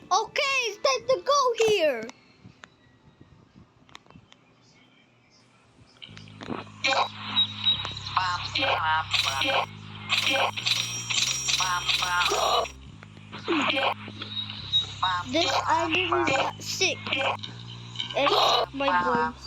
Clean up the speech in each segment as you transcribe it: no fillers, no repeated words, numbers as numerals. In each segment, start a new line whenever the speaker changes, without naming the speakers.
Okay, it's time to go here. This island is not sick. It's my voice.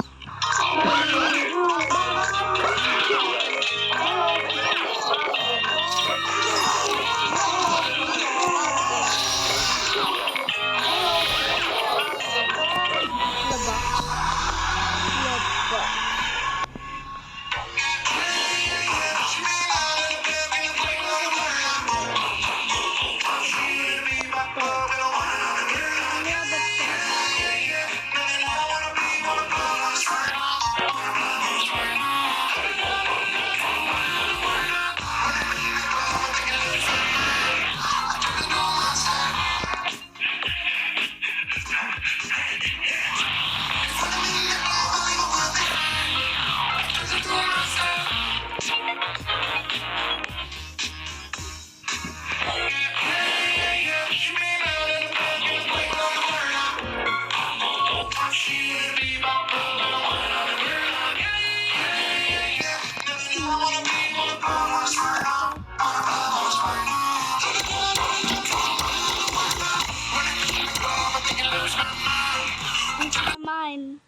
Mine.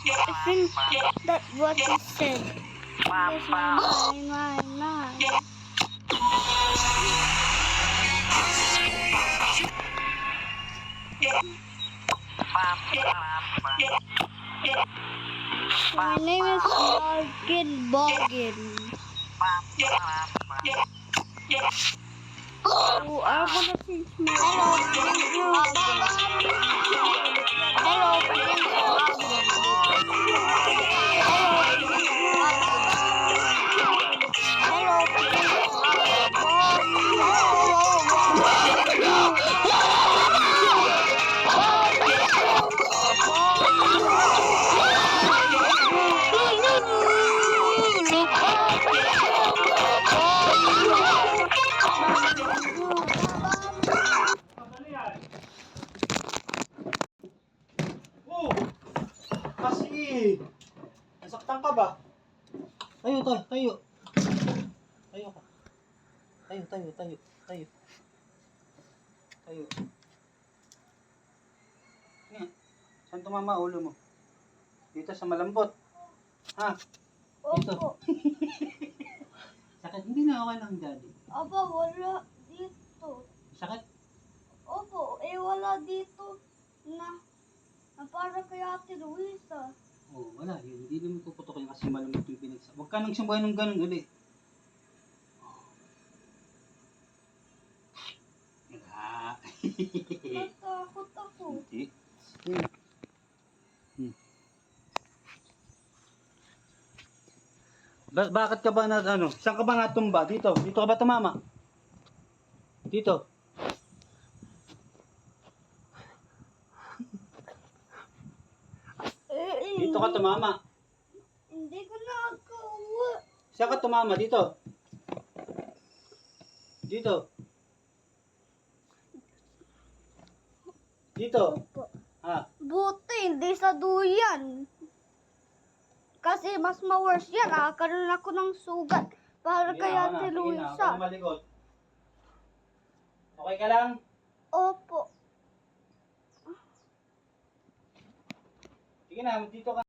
I think that's what he said. Yes, mine. My name is Boggin. Oh, I wanna teach my
Kasi, nasaktan ka ba? Tayo. Tayo ka. Tayo. Nga, saan tumama ulo mo? Dito sa malambot. Ha? Dito.
Opo.
Sakit, hindi na okay lang, Daddy.
Aba, wala dito.
Sakit?
Opo, wala dito na para kay Ate Luisa.
Oo, wala yun. Hindi naman puputok yung kasi malambot yung pinagsa. Huwag ka nang sumbahin ng ganun uli.
Natakot ako.
Hindi. Bakit ka ba na ano? Saan ka ba natumba? Dito. Dito ka ba tumama? Dito. Dito ka tumama.
Hindi ko nagawa.
Saan ka tumama? Dito. Dito. Dito. Ha?
Buti, hindi sa duyan. Kasi mas ma-worse yan. Nakakaroon ako ng sugat para kay Ate Luisa.
Huwag kang malikot. Okay ka lang?
Opo.
Sige na, dito ka.